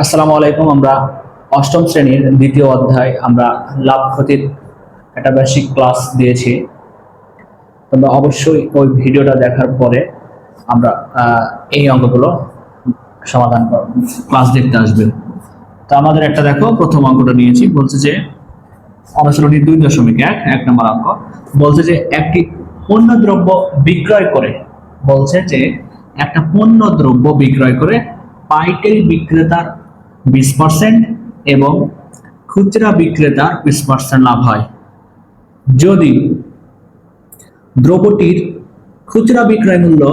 আসসালামু আলাইকুম। আমরা অষ্টম শ্রেণীর দ্বিতীয় অধ্যায় আমরা লাভ ক্ষতির একটা বেসিক ক্লাস দিয়েছি। তোমরা অবশ্যই ওই ভিডিওটা দেখার পরে আমরা এই অঙ্কগুলো সমাধান ক্লাস দেখতে আসবে। তো আমাদের একটা দেখো, প্রথম অঙ্কটা নিয়েছি, বলছে যে অনুশীলনী 2.1 এক নম্বর অঙ্ক। বলছে যে একটি পণ্য দ্রব্য বিক্রয় করে, বলছে যে একটা পণ্য দ্রব্য বিক্রয় করে পাইকারি বিক্রেতার 20% এবং খুচরা বিক্রেতার 20% লাভ হয়। যদি দ্রব্যটির খুচরা বিক্রয় মূল্য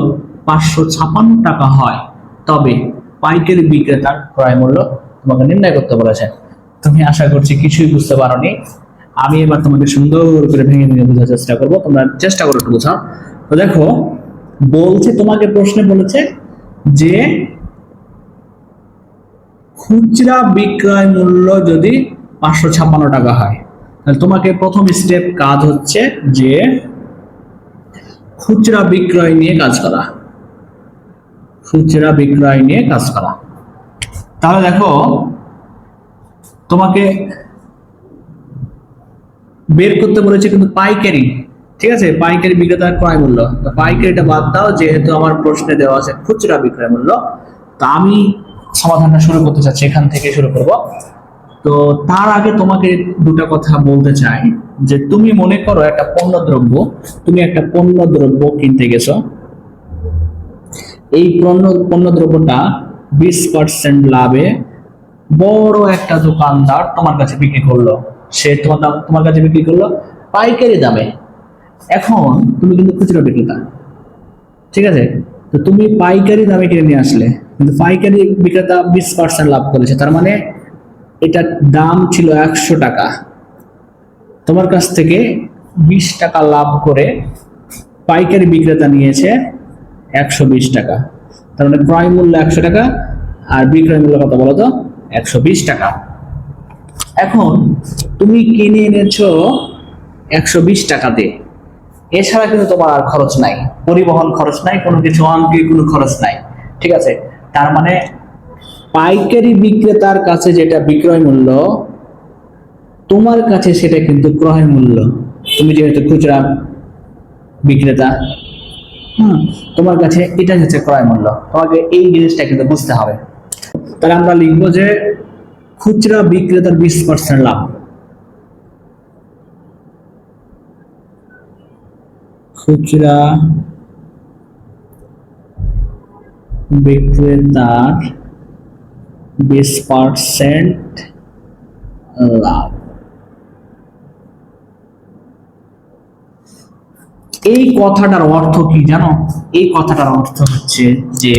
556 টাকা হয়, তবে পাইকারি বিক্রেতার ক্রয় মূল্য তোমাকে নির্ণয় করতে বলেছে। তুমি আশা করছি কিছুই বুঝতে পারোনি। আমি এবার তোমাকে সুন্দর করে ভেঙে ভেঙে বোঝার চেষ্টা করব, তোমরা চেষ্টা করো একটু বোঝাও। তো দেখো, বলছে তোমাকে প্রশ্নে বলেছে যে খুচরা বিক্রয় মূল্য যদি 556 টাকা হয়, তাহলে তোমাকে প্রথম স্টেপ কাজ হচ্ছে যে খুচরা বিক্রয় নিয়ে কাজ করা। খুচরা বিক্রয় নিয়ে কাজ করা। তাহলে দেখো, তোমাকে বের করতে বলেছে কিন্তু পাইকারি, ঠিক আছে, পাইকারি বিক্রেতার ক্রয় মূল্য। পাইকারিটা বাদ দাও, যেহেতু আমার প্রশ্নে দেওয়া আছে খুচরা বিক্রয় মূল্য। তা আমি সমাধানটা শুরু করতে চাচ্ছি, এখান থেকে শুরু করব। তো তার আগে তোমাকে দুটো কথা বলতে চাই যে তুমি মনে করো একটা তুমি একটা পণ্য দ্রব্য কিনতে গেছো। এই পণ্য দ্রব্যটা 20% লাভে বড় একটা দোকানদার তোমার কাছে বিক্রি করলো। সে তোমার কাছে বিক্রি করলো পাইকারি দামে। এখন তুমি কিন্তু খুচরা বিক্রেতা, ঠিক আছে? তো তুমি পাইকারি দামে কিনে নিয়ে আসলে, কিন্তু পাইকারি বিক্রেতা 20% লাভ করেছে। তার মানে এটার দাম ছিল 100 টাকা, তোমার কাছ থেকে 20 টাকা লাভ করে পাইকারি বিক্রেতা নিয়েছে 120 টাকা। তার মানে ক্রয় মূল্য 100 টাকা আর বিক্রয় মূল্য কত বলো তো? 120 টাকা। এখন তুমি কিনে এনেছো 120 টাকাতে, এছাড়া কিন্তু তোমার আর খরচ নাই, পরিবহন খরচ নাই, কোনো কিছু আনকি কোনো খরচ নাই, ঠিক আছে? তার মানে পাইকারি বিক্রেতার কাছে যেটা বিক্রয় মূল্য, তোমার কাছে সেটা কিন্তু ক্রয় মূল্য। তুমি যেহেতু খুচরা বিক্রেতা, তোমার কাছে এটা হচ্ছে ক্রয় মূল্য। তোমাকে এই জিনিসটা কিন্তু বুঝতে হবে। তাহলে আমরা লিখবো যে খুচরা বিক্রেতার 20% লাভ। খুচরা বিক্রেতার 20% লাভ। এই কথাটার অর্থ কি জানো? এই কথাটার অর্থ হচ্ছে যে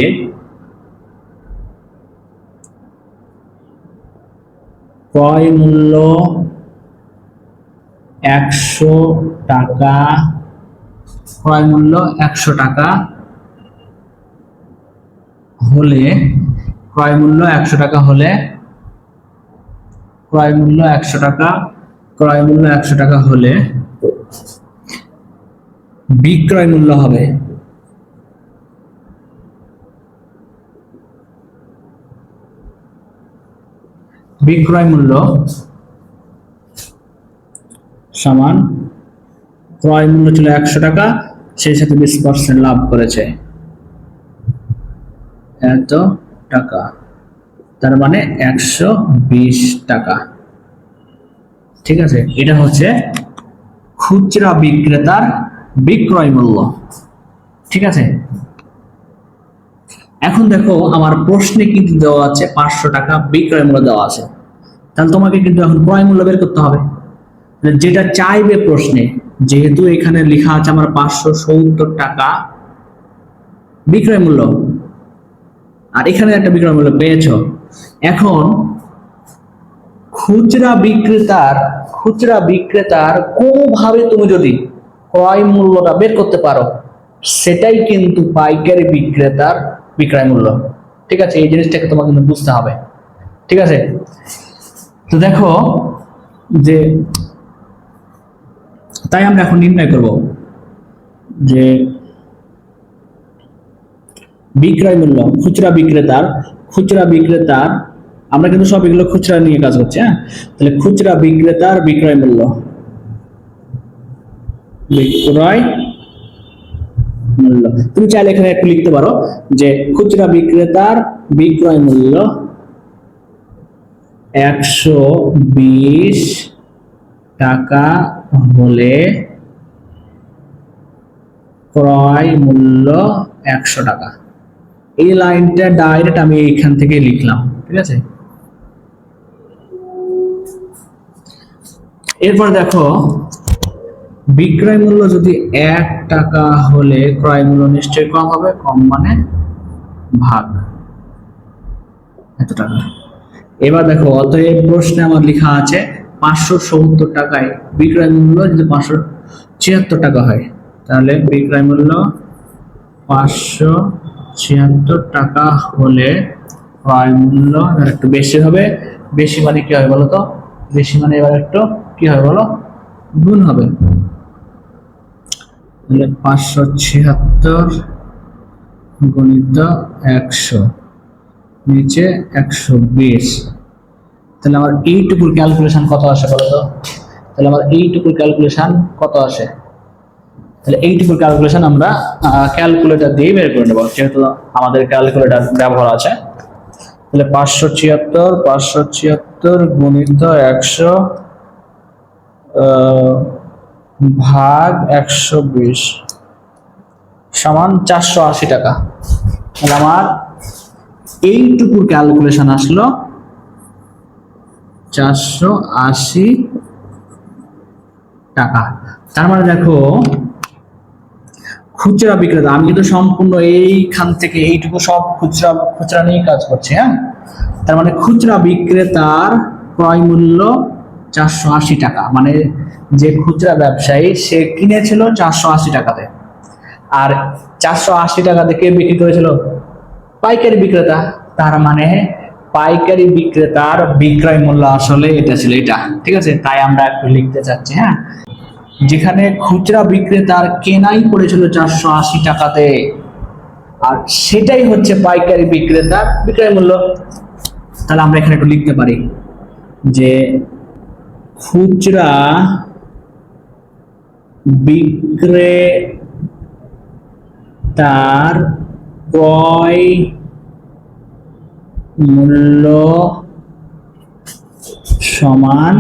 ক্রয় মূল্য 100 টাকা, ক্রয় মূল্য 100 টাকা হলে, ক্রয় মূল্য 100 টাকা হলে, ক্রয় মূল্য 100 টাকা, ক্রয় মূল্য 100 টাকা হলে বিক্রয় মূল্য হবে বিক্রয় মূল্য সমান ক্রয় মূল্য ছিল 100 টাকা, সেই সাথে 20% লাভ করেছে এত টাকা, তার মানে 120 টাকা, ঠিক আছে? এটা হচ্ছে খুচরা বিক্রেতার বিক্রয় মূল্য, ঠিক আছে? এখন দেখো, আমার প্রশ্নে কিন্তু দেওয়া আছে 500 টাকা বিক্রয় মূল্য দেওয়া আছে। তাহলে তোমাকে কিন্তু এখন ক্রয় মূল্য বের করতে হবে, যেটা চাইবে প্রশ্নে। যেহেতু এখানে লেখা আছে আমার 570 টাকা বিক্রয় মূল্য, আর এখানে একটা বিক্রয় মূল্য পেয়েছো। এখন খুচরা বিক্রেতার কোনোভাবে তুমি যদি ক্রয় মূল্যটা বের করতে পারো, সেটাই কিন্তু পাইকারি বিক্রেতার বিক্রয় মূল্য, ঠিক আছে? এই জিনিসটাকে তোমাকে কিন্তু বুঝতে হবে, ঠিক আছে? তো দেখো যে, তাই আমরা এখন নির্ণয় করব যে বিক্রয় মূল্য খুচরা বিক্রেতার আমরা কিন্তু সব এগুলো খুচরা নিয়ে কাজ করছি। হ্যাঁ, তাহলে খুচরা বিক্রেতার বিক্রয় মূল্য, বিক্রয় মূল্য। তুমি চাইলে এখানে একটু লিখতে পারো যে খুচরা বিক্রেতার বিক্রয় মূল্য 120 টাকা হলে ক্রয় মূল্য 100 টাকা। এই লাইনটা ডাইরেক্ট আমি এইখান থেকে লিখলাম, ঠিক আছে। এরপর দেখো বিক্রয় মূল্য যদি 1 টাকা হলে ক্রয় মূল্য নিশ্চয়ই কম হবে, কম মানে ভাগ এত টাকা। এবার দেখো অতএব প্রশ্নে আমার লেখা আছে 570 টাকায় বিক্রয় মূল্য যদি 576 টাকা হয়, তাহলে বিক্রয় মূল্য 576 টাকা হলে ক্রয় মূল্য একটু বেশি হবে। বেশি মানে কি হবে বলো তো? বেশি মানে এবার একটু কি হবে বলো? গুণ হবে। তাহলে 576 গুণিত 100 নিচে 120। তাহলে আমার এইটুকুর ক্যালকুলেশন কত আসে বলো তো? তাহলে আমার এইটুকুর ক্যালকুলেশন কত আসে? তাহলে এইটুকুর ক্যালকুলেশন আমরা ক্যালকুলেটর দিয়ে বের করে নেব, যেহেতু আমাদের ক্যালকুলেটর ব্যবহার আছে। তাহলে 576 গুণিত 100 ভাগ 120 সমান 480 টাকা। তাহলে আমার এইটুকুর ক্যালকুলেশন আসলো 480 টাকা। তার মানে দেখো খুচরা বিক্রেতা, আমি কিন্তু সম্পূর্ণ এইখান থেকে এইটুকু সব খুচরা নিয়ে কাজ করছি। হ্যাঁ, তার মানে খুচরা বিক্রেতার ক্রয় মূল্য 480 টাকা, মানে যে খুচরা ব্যবসায়ী সে কিনেছিল 480 টাকাতে, আর 480 টাকা থেকে বিক্রি করেছিল পাইকারি বিক্রেতা। তার মানে পাইকারি বিক্রেতার বিক্রয় মূল্য আসলে এটা ছিল, এটা ঠিক আছে। তাই আমরা একটু লিখতে চাচ্ছি। হ্যাঁ, যেখানে খুচরা বিক্রেতার কেনাই পড়েছিল 480 টাকাতে, আর সেটাই হচ্ছে পাইকারি বিক্রেতার বিক্রয় মূল্য। তাহলে আমরা এখানে একটু লিখতে পারি যে খুচরা বিক্রেতার ক্রয় মূল্য সমান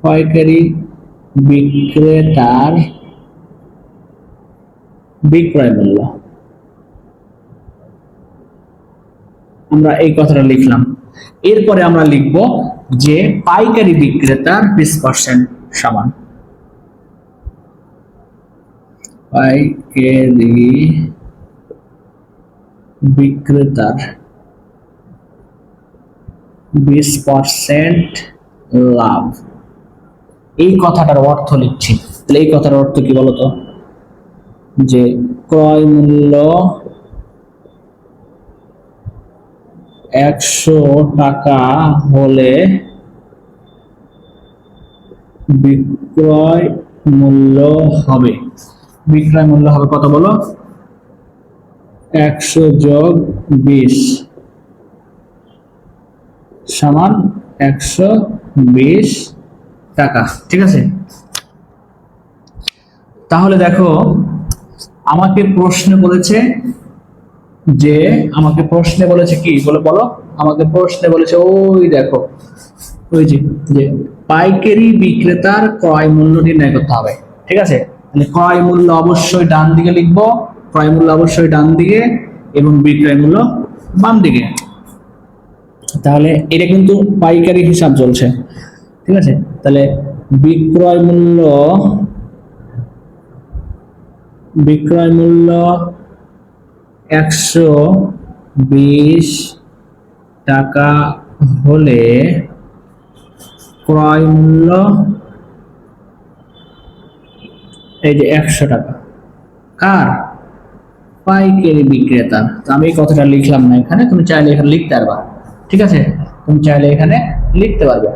পাইকারি বিক্রেতার বিক্রয় মূল্য। আমরা এই কথাটা লিখলাম। এরপরে আমরা লিখব যে পাইকারি বিক্রেতার 20% সমান পাইকারি বিক্রেতার 20% লাভ। এই কথাটার অর্থ লিখছি। তাহলে এই কথার অর্থ কি বলতো? যে ক্রয় মূল্য 100 টাকা হলে বিক্রয় মূল্য হবে কত বলো? 100 যোগ 20 সমান 120 টাকা, ঠিক আছে। তাহলে দেখো আমাকে প্রশ্ন বলেছে কি বলো? আমাকে প্রশ্নে বলেছে ওই দেখো, ওই যে পাইকারি বিক্রেতার ক্রয় মূল্য নির্ণয় করতে হবে, ঠিক আছে। তাহলে ক্রয় মূল্য অবশ্যই ডান দিকে লিখবো, ক্রয় মূল্য অবশ্যই ডান দিকে এবং বিক্রয় মূল্য বাম দিকে। তাহলে এটা কিন্তু পাইকারি হিসাব চলছে, ঠিক আছে। তাহলে বিক্রয় মূল্য 120 টাকা হলে ক্রয় মূল্য এই যে 100 টাকা। কার? পাইকারি বিক্রেতা। তো আমি এই কথাটা লিখলাম না এখানে, তুমি চাইলে এখানে লিখতে পারবা, ঠিক আছে। তুমি চাইলে এখানে লিখতে পারবে।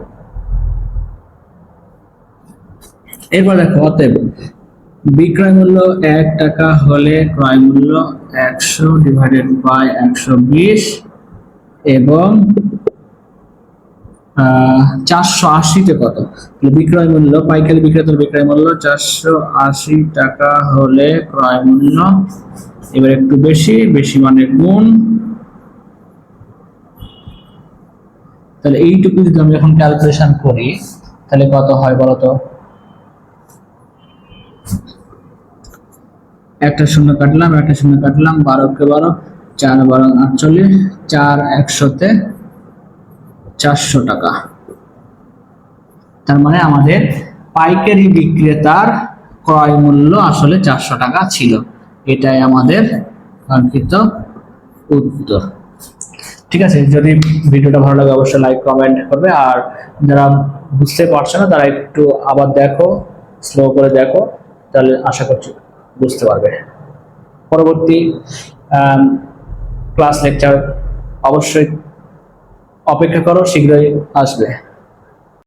এরপর দেখো অতএব বিক্রয় মূল্য 1 টাকা হলে ক্রয় মূল্য 100 ডিভাইডেড বাই 120 এবং 480 তে কত? বিক্রয় মূল্য, পাইকারি বিক্রেতার বিক্রয় মূল্য 480 টাকা হলে ক্রয় মূল্য, এবার একটু বেশি বেশি মানে গুণ, তাহলে এইটুকু যদি আমি এখন ক্যালকুলেশন করি তাহলে কত হয় বলতো? একটা শূন্য কাটলাম, 12 কে 12, 4 12 48, 4 100-তে 400 টাকা। তার মানে আমাদের পাইকারি বিক্রেতার ক্রয় মূল্য আসলে 400 টাকা ছিল। এটাই আমাদের কাঙ্ক্ষিত উত্তর। ঠিক আছে, যদি ভিডিওটা ভালো লাগে অবশ্যই লাইক কমেন্ট করবে, আর যারা বুঝতে পারছো না তারা একটু আবার দেখো, স্লো করে দেখো, তাহলে আশা করছি বুঝতে পারবে। পরবর্তী ক্লাস লেকচার অবশ্যই অপেক্ষা করো, শীঘ্রই আসবে।